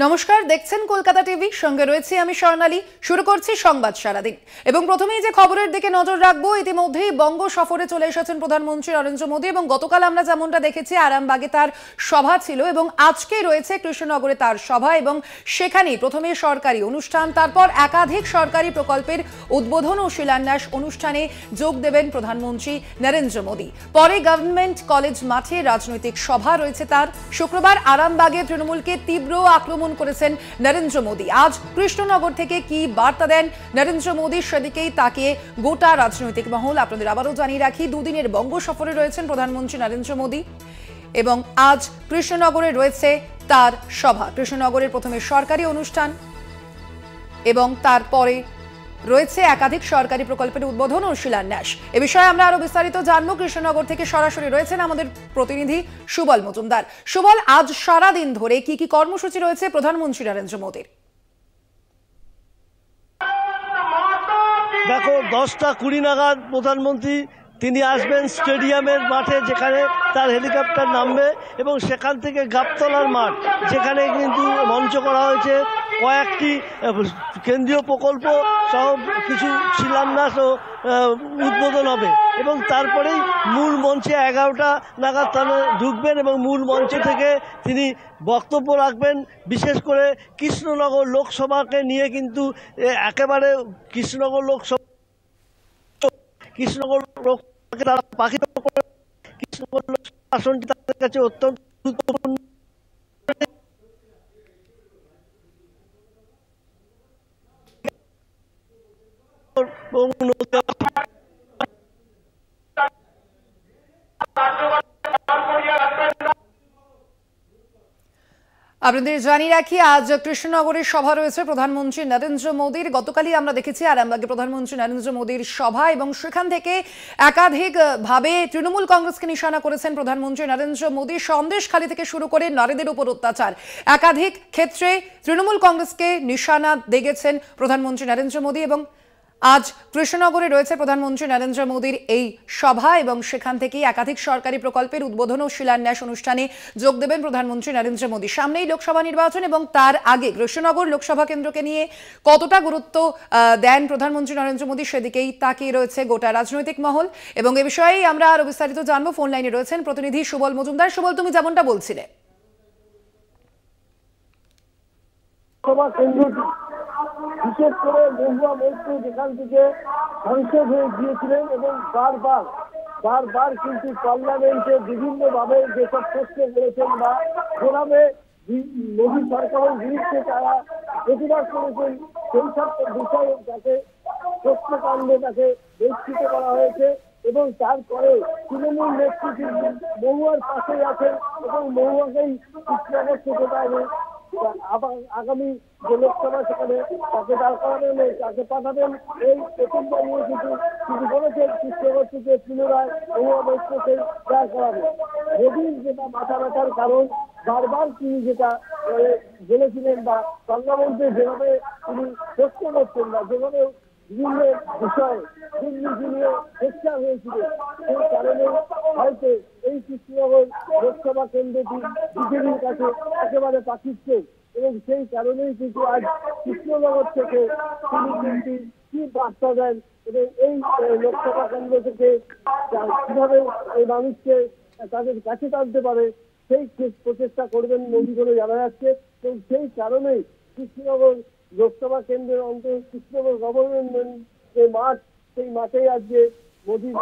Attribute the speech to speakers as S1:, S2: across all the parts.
S1: নমস্কার, দেখছেন কলকাতা টিভি। সঙ্গে রয়েছে আমি স্বর্ণালী। শুরু করছি সংবাদ সারাদিন এবং প্রথমেই যে খবরের দিকে নজর রাখবো, ইতিমধ্যেই বঙ্গ সফরে চলে এসেছেন প্রধানমন্ত্রী নরেন্দ্র মোদী এবং গতকাল আমরা যেমনটা দেখেছি আরামবাগে তার সভা ছিল এবং আজকে রয়েছে কৃষ্ণনগরে তার সভা এবং সেখানেই প্রথমে সরকারি অনুষ্ঠান, তারপর একাধিক সরকারি প্রকল্পের উদ্বোধন ও শিলান্যাস অনুষ্ঠানে যোগ দেবেন প্রধানমন্ত্রী নরেন্দ্র মোদী। পরে গভর্নমেন্ট কলেজ মাঠে রাজনৈতিক সভা রয়েছে তার। শুক্রবার আরামবাগে তৃণমূলকে তীব্র আক্রমণ করেছেন নরেন্দ্র মোদী। আজ কৃষ্ণনগর থেকে কি বার্তা দেন নরেন্দ্র মোদী, সেদিকেই তাকিয়ে গোটা রাজনৈতিক মহল। আপনাদের আবারও জানিয়ে রাখি, দুদিনের বঙ্গ সফরে রয়েছেন প্রধানমন্ত্রী নরেন্দ্র মোদী এবং আজ কৃষ্ণনগরে রয়েছে তার সভা। কৃষ্ণনগরের প্রথমে সরকারি অনুষ্ঠান এবং তারপরে রয়েছে একাধিক সরকারি প্রকল্পের উদ্বোধন ও শিলান্যাস। এ বিষয়ে আমরা আরো বিস্তারিত জানবো। কৃষ্ণনগর থেকে সরাসরি রয়েছেন আমাদের প্রতিনিধি সুবল মজুমদার। সুবল, আজ সারা দিন ধরে কি কি কর্মসূচি রয়েছে প্রধানমন্ত্রী নরেন্দ্র মোদীর?
S2: দেখো, 10টা 20 নাগাদ প্রধানমন্ত্রী তিনি আসবেন স্টেডিয়ামের মাঠে, যেখানে তার হেলিকপ্টার নামবে এবং সেখান থেকে গাবতলার মাঠ, যেখানে কিন্তু মঞ্চ করা হয়েছে কয়েকটি কেন্দ্রীয় প্রকল্প সহ কিছু শিলান্যাস ও উদ্বোধন হবে এবং তারপরেই মূল মঞ্চে 11টা নাগাদ তারা ঢুকবেন এবং মূল মঞ্চ থেকে তিনি বক্তব্য রাখবেন। বিশেষ করে কৃষ্ণনগর লোকসভাকে নিয়ে কিন্তু একেবারে কৃষ্ণনগর লোকসভাকে তারা পাখিত করে। কৃষ্ণনগর লোকসভা আসনটি তাদের কাছে অত্যন্ত গুরুত্বপূর্ণ।
S1: আপনাদের জানিয়ে রাখি, আজ কৃষ্ণনগরের সভা রয়েছে প্রধানমন্ত্রী নরেন্দ্র মোদীর। গতকালই আমরা দেখেছি আরামবাগে প্রধানমন্ত্রী নরেন্দ্র মোদীর সভা এবং সেখান থেকে একাধিক ভাবে তৃণমূল কংগ্রেসকে নিশানা করেছেন প্রধানমন্ত্রী নরেন্দ্র মোদী। সন্দেশখালী থেকে শুরু করে নারীদের উপর অত্যাচার, একাধিক ক্ষেত্রে তৃণমূল কংগ্রেসকে নিশানা দেগেছেন প্রধানমন্ত্রী নরেন্দ্র মোদী এবং আজ কৃষ্ণনগরে রয়েছে প্রধানমন্ত্রী নরেন্দ্র মোদীর এই সভা এবং সেখান থেকেই একাধিক সরকারি প্রকল্পের উদ্বোধন ও শিলান্যাস অনুষ্ঠানে যোগ দেবেন প্রধানমন্ত্রী নরেন্দ্র মোদী। সামনেই লোকসভা নির্বাচন এবং তার আগে কৃষ্ণনগর লোকসভা কেন্দ্রকে নিয়ে কতটা গুরুত্ব দেন প্রধানমন্ত্রী নরেন্দ্র মোদী, সেদিকেই তাকিয়ে রয়েছে গোটা রাজনৈতিক মহল এবং এ বিষয়েই আমরা আরো বিস্তারিত জানবো। ফোন লাইনে রয়েছেন প্রতিনিধি সুবল মজুমদার। সুবল, তুমি যেমনটা বলছিলে,
S3: বিশেষ করে মহুয়া মৈত্রী যেখান থেকে সাংসদ হয়ে গিয়েছিলেন এবং বারবার কিন্তু পার্লামেন্টে বিভিন্নভাবে যেসব প্রশ্ন করেছেন বা ফোরামে মোদী সরকারের বিরুদ্ধে তারা প্রতিবাদ করেছেন, সেই সব বিষয়ে তাকে প্রশ্নকাণ্ডে তাকে বহিষ্কৃত করা হয়েছে এবং তারপরে তৃণমূল নেতৃত্ব মহুয়ার পাশেই আছেন এবং মহুয়াকেই কৃষ্ণনগর থেকে আগামী যে লোকসভা সেখানে তাকে দাঁড় করাবেন, তাকে পাঠাবেন। এই প্রথমবার নিয়ে কিন্তু বলেছেন কৃষ্ণনগর থেকে পুনরায় মহুয়া মৈত্রকে দাঁড় করাবেন। মোদীর যেটা মাথা ব্যথার কারণ, বারবার তিনি যেটা বলেছিলেন বা পার্লামেন্টে যেভাবে তিনি প্রশ্ন করছেন বা যেভাবে বিভিন্ন বিষয়ে দুর্নীতি নিয়ে চেষ্টা হয়েছিল, সেই কারণে হয়তো এই কৃষ্ণনগর লোকসভা কেন্দ্রটি বিজেপির কাছে একেবারে পাঠিত এবং সেই কারণেই কিন্তু আজ কৃষ্ণনগর থেকে তিনি কিন্তু কি বার্তা দেন এবং এই লোকসভা কেন্দ্র থেকে কিভাবে এই মানুষকে তাদের কাছে টানতে পারে সেই প্রচেষ্টা করবেন মোদী বলে জানা যাচ্ছে এবং সেই কারণেই কৃষ্ণনগর লোকসভা কেন্দ্রের অন্তর কৃষ্ণনগর গভর্নমেন্ট যে মাঠ, সেই মাঠেই আজকে মোদীর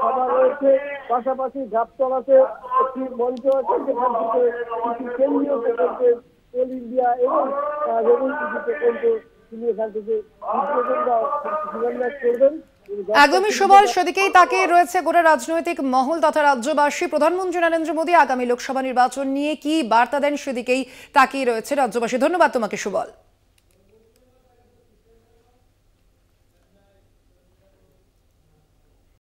S3: সভা রয়েছে। পাশাপাশি গাবতলাতে একটি মঞ্চ আছে, যেখান থেকে কিছু কেন্দ্রীয় প্রকল্পের কোল ইন্ডিয়া এবং রেভিনিউ প্রকল্প তিনি এখান থেকে শিলান্যাস করবেন।
S1: একদমই সুবল, সেদিকেই তাকে রয়েছে গোটা রাজনৈতিক মহল তথা রাজ্যবাসী। প্রধানমন্ত্রী নরেন্দ্র মোদী আগামী লোকসভা নির্বাচন নিয়ে কি বার্তা দেন, সেদিকেই তাকিয়ে রয়েছে রাজ্যবাসী। ধন্যবাদ তোমাকে সুবল।